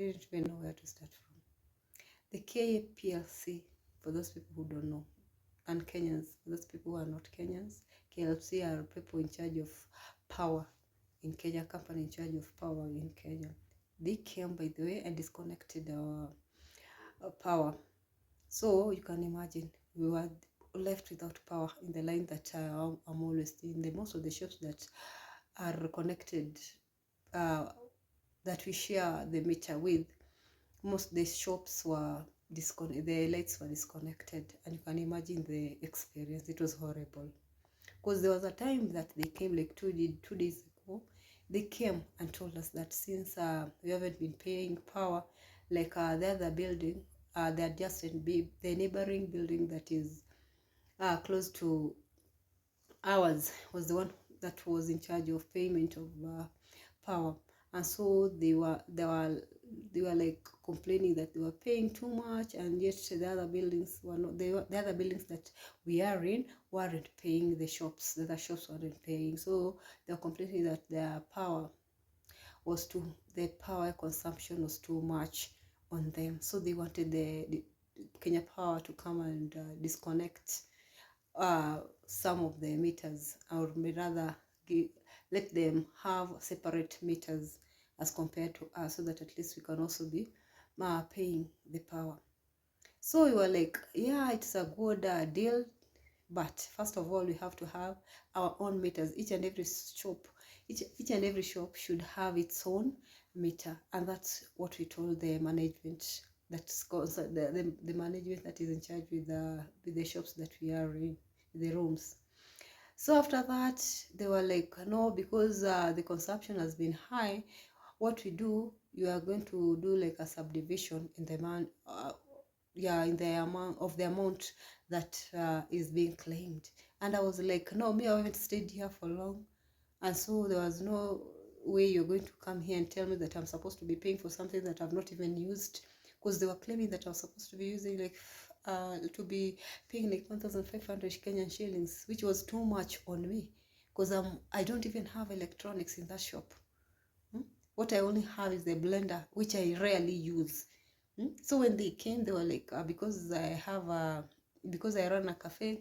didn't even know where to start from. The KPLC, for those people who don't know, and Kenyans, for those people who are not Kenyans, KLC are people in charge of power in Kenya, company in charge of power in Kenya. They came, by the way, and disconnected our power. So you can imagine we were left without power in the line that I'm always in. The most of the shops that are connected, that we share the meter with, most of the shops were disconnected, the lights were disconnected, and you can imagine the experience. It was horrible, because there was a time that they came like 2 days ago. They came and told us that since we haven't been paying power, like the other building, the adjacent, the neighboring building that is close to ours was the one that was in charge of payment of power, and so they were like complaining that they were paying too much, and yet the other buildings were not. The other buildings that we are in weren't paying. The other shops weren't paying, so they were complaining that their power consumption was too much on them. So they wanted the Kenya Power to come and disconnect some of the meters, or rather let them have separate meters as compared to us, so that at least we can also be paying the power. So we were like, yeah, it's a good deal, but first of all, we have to have our own meters. Each and every shop should have its own meter, and that's what we told the management. That's the management that is in charge with the shops that we are in, the rooms. So after that, they were like, no, because the consumption has been high, what we do, you are going to do like a subdivision in the in the amount that is being claimed. And I was like, no, I haven't stayed here for long, and so there was no way you're going to come here and tell me that I'm supposed to be paying for something that I've not even used, because they were claiming that I was supposed to be using like to be paying like 1,500 Kenyan shillings, which was too much on me, because I don't even have electronics in that shop. What I only have is the blender, which I rarely use. So when they came, they were like, because I run a cafe,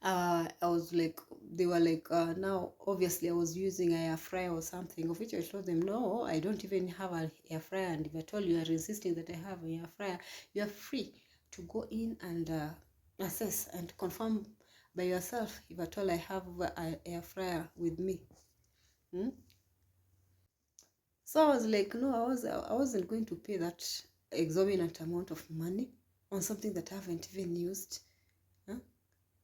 I was like, they were like, now obviously I was using an air fryer or something, of which I told them, no, I don't even have an air fryer, and if at all you are insisting that I have an air fryer, you are free to go in and assess and confirm by yourself if at all I have an air fryer with me. So I was like, no, I wasn't going to pay that exorbitant amount of money on something that I haven't even used.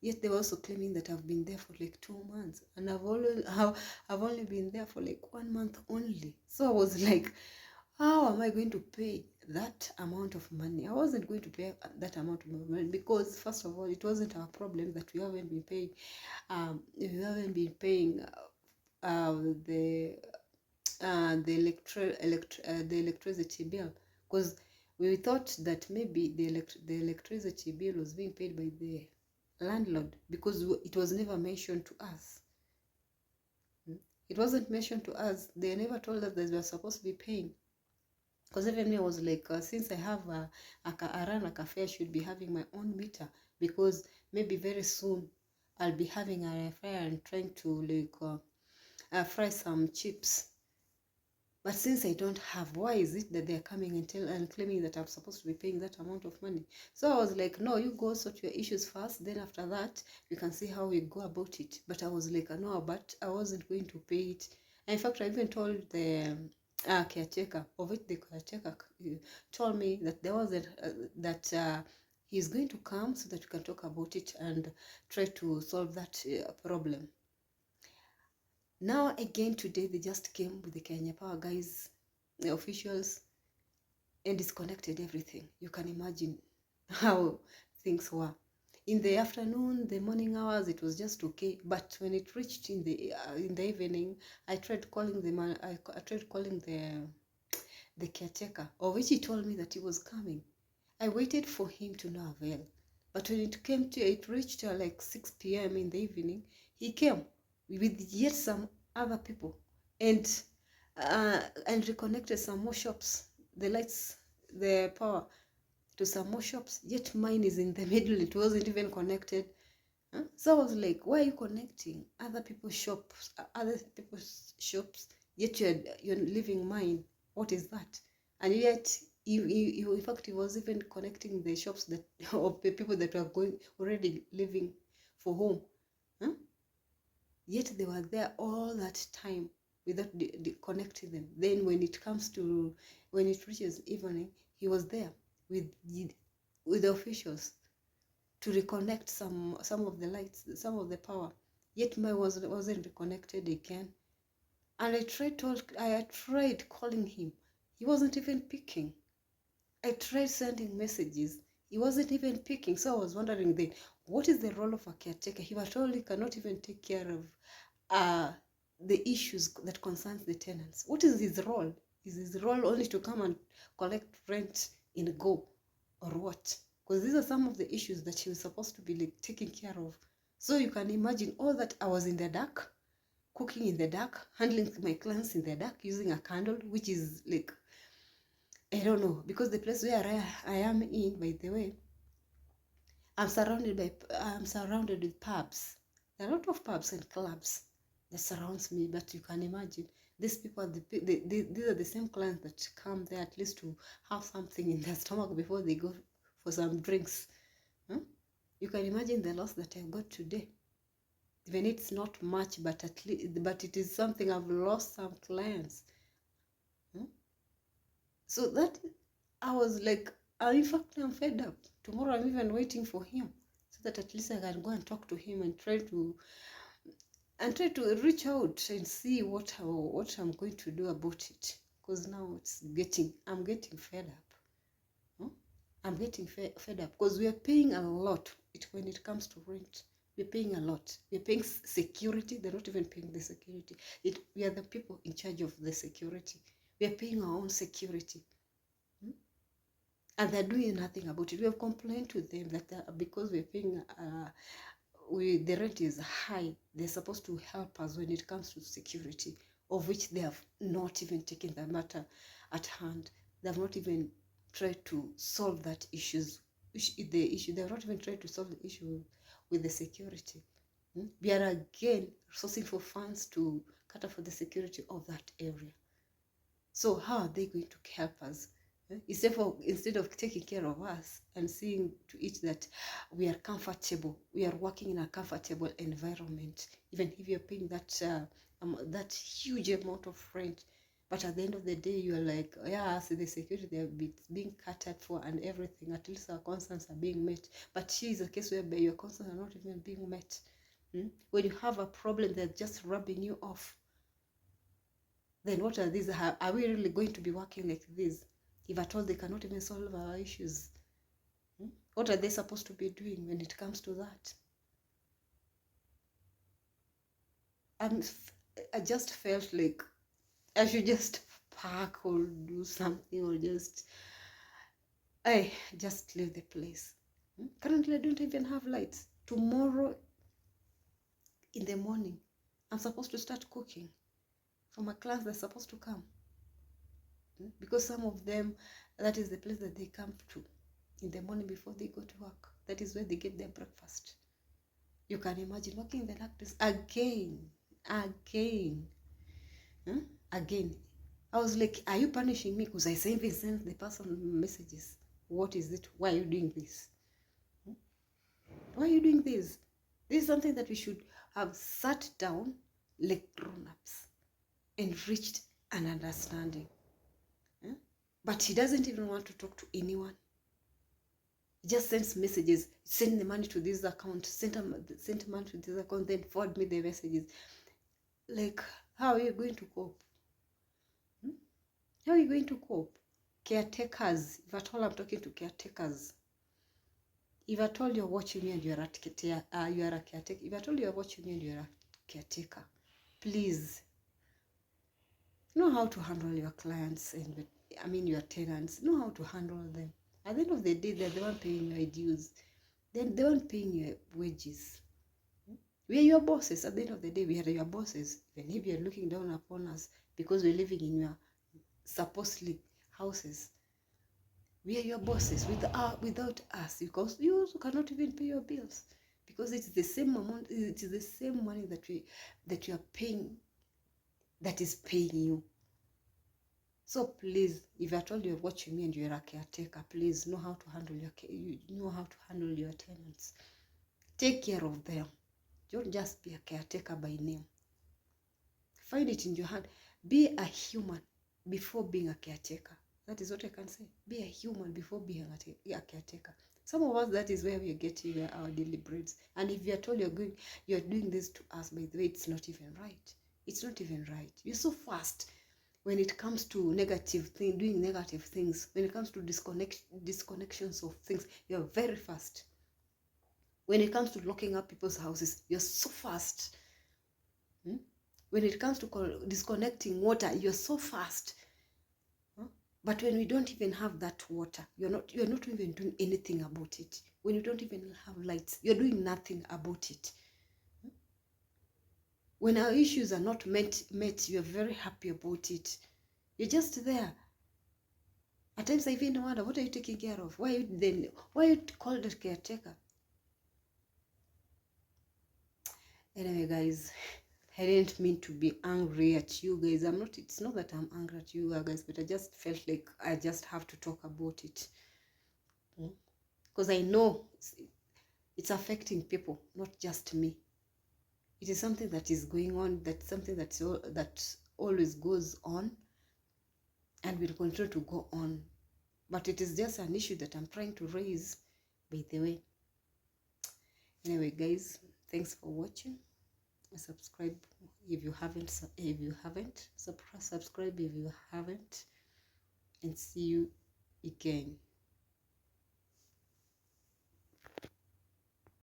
Yet they were also claiming that I've been there for like 2 months, and I've only been there for like 1 month only. So I was like, how am I going to pay that amount of money? I wasn't going to pay that amount of money, because first of all, it wasn't our problem that we haven't been paying. The electricity bill, because we thought that maybe the electricity bill was being paid by the landlord, because it was never mentioned to us. It wasn't mentioned to us. They never told us that we were supposed to be paying. Because even me, I was like, since I have I run a cafe, I should be having my own meter, because maybe very soon I'll be having an air fryer and trying to like fry some chips. But since I don't have, why is it that they're coming and claiming that I'm supposed to be paying that amount of money? So I was like, no, you go sort your issues first, then after that we can see how we go about it. But I was like, no, but I wasn't going to pay it. And in fact, I even told the caretaker, of which the caretaker told me that there was he's going to come so that we can talk about it and try to solve that problem. Now again today, they just came with the Kenya Power guys, the officials, and disconnected everything. You can imagine how things were. In the afternoon, the morning hours, it was just okay. But when it reached in the evening, I tried calling the caretaker, of which he told me that he was coming. I waited for him to no avail. But when it reached like 6 p.m. in the evening, he came with yet some other people and reconnected some more shops. the lights, the power to some more shops, yet mine is in the middle. It wasn't even connected. So I was like, why are you connecting other people's shops, yet you're leaving mine? What is that? And yet you in fact, he was even connecting the shops that of the people that were going already living for home. Yet they were there all that time without connecting them. Then when it reaches evening, he was there with the officials to reconnect some of the lights, some of the power. Yet mine wasn't reconnected again. And I tried calling him. He wasn't even picking. I tried sending messages. He wasn't even picking. So I was wondering then, what is the role of a caretaker? He was told he cannot even take care of the issues that concerns the tenants. What is his role? Is his role only to come and collect rent in go, or what? Because these are some of the issues that he was supposed to be like taking care of. So you can imagine all that. I was in the dark, cooking in the dark, handling my clients in the dark, using a candle, which is like, I don't know, because the place where I am in, by the way, I'm surrounded with pubs. There are a lot of pubs and clubs that surrounds me, but you can imagine these people these are the same clients that come there at least to have something in their stomach before they go for some drinks. You can imagine the loss that I've got today. Even it's not much, but at least, but it is something. I've lost some clients. So that I was like, in fact, I'm fed up. Tomorrow I'm even waiting for him so that at least I can go and talk to him and try to reach out and see what I'm going to do about it. Because now I'm getting fed up. I'm getting fed up because we are paying a lot when it comes to rent. We're paying a lot. We're paying security. They're not even paying the security. We are the people in charge of the security. We are paying our own security. And they're doing nothing about it. We have complained to them that because we're paying, the rent is high, they're supposed to help us when it comes to security, of which they have not even taken the matter at hand. They have not even tried to solve that issue. They have not even tried to solve the issue with the security. We are again sourcing for funds to cater for the security of that area. So how are they going to help us? Instead of taking care of us and seeing to it that we are comfortable, we are working in a comfortable environment, even if you're paying that huge amount of rent, but at the end of the day you're like, yeah, so the security they're being catered for and everything, at least our concerns are being met. But here is a case where your concerns are not even being met. When you have a problem, they're just rubbing you off. Then what are these? Are we really going to be working like this? If at all they cannot even solve our issues, what are they supposed to be doing when it comes to that? I just felt like I should just park or do something, or just leave the place. Currently, I don't even have lights. Tomorrow in the morning, I'm supposed to start cooking for my class. They're supposed to come. Because some of them, that is the place that they come to in the morning before they go to work. That is where they get their breakfast. You can imagine working in the practice again. I was like, are you punishing me because I sent the person messages? What is it? Why are you doing this? Why are you doing this? This is something that we should have sat down like grown-ups and reached an understanding. But he doesn't even want to talk to anyone. He just sends messages, send the money to this account, send money to this account, then forward me the messages. Like, how are you going to cope? How are you going to cope? Caretakers, if at all I'm talking to caretakers, if at all you're watching me and you're a caretaker, if at all you're watching me and you're a caretaker, please know how to handle your clients and your tenants. Know how to handle them. At the end of the day, they're the one paying your dues. They're the one paying your wages. We are your bosses. At the end of the day, we are your bosses. Even if you're looking down upon us because we're living in your supposedly houses. We are your bosses without us, because you also cannot even pay your bills, because it's the same amount, it is the same money that you are paying that is paying you. So please, if at all you're watching me and you're a caretaker, please know how to handle your tenants. Take care of them. Don't just be a caretaker by name. Find it in your hand. Be a human before being a caretaker. That is what I can say. Be a human before being a caretaker. Some of us, that is where we are getting our daily breads. And if you're told you're doing this to us, by the way, it's not even right. It's not even right. You're so fast when it comes to doing negative things. When it comes to disconnections of things, you're very fast. When it comes to locking up people's houses, you're so fast. When it comes to disconnecting water, you're so fast. But when we don't even have that water, you're not even doing anything about it. When you don't even have lights, you're doing nothing about it. When our issues are not met, you're very happy about it. You're just there. At times I even wonder, what are you taking care of? Why are you called a caretaker? Anyway, guys, I didn't mean to be angry at you guys. It's not that I'm angry at you guys, but I just felt like I just have to talk about it. Because I know it's affecting people, not just me. It is something that is going on, that's something that always goes on and will continue to go on. But it is just an issue that I'm trying to raise, by the way. Anyway, guys, thanks for watching. Subscribe if you haven't. Subscribe if you haven't, and see you again.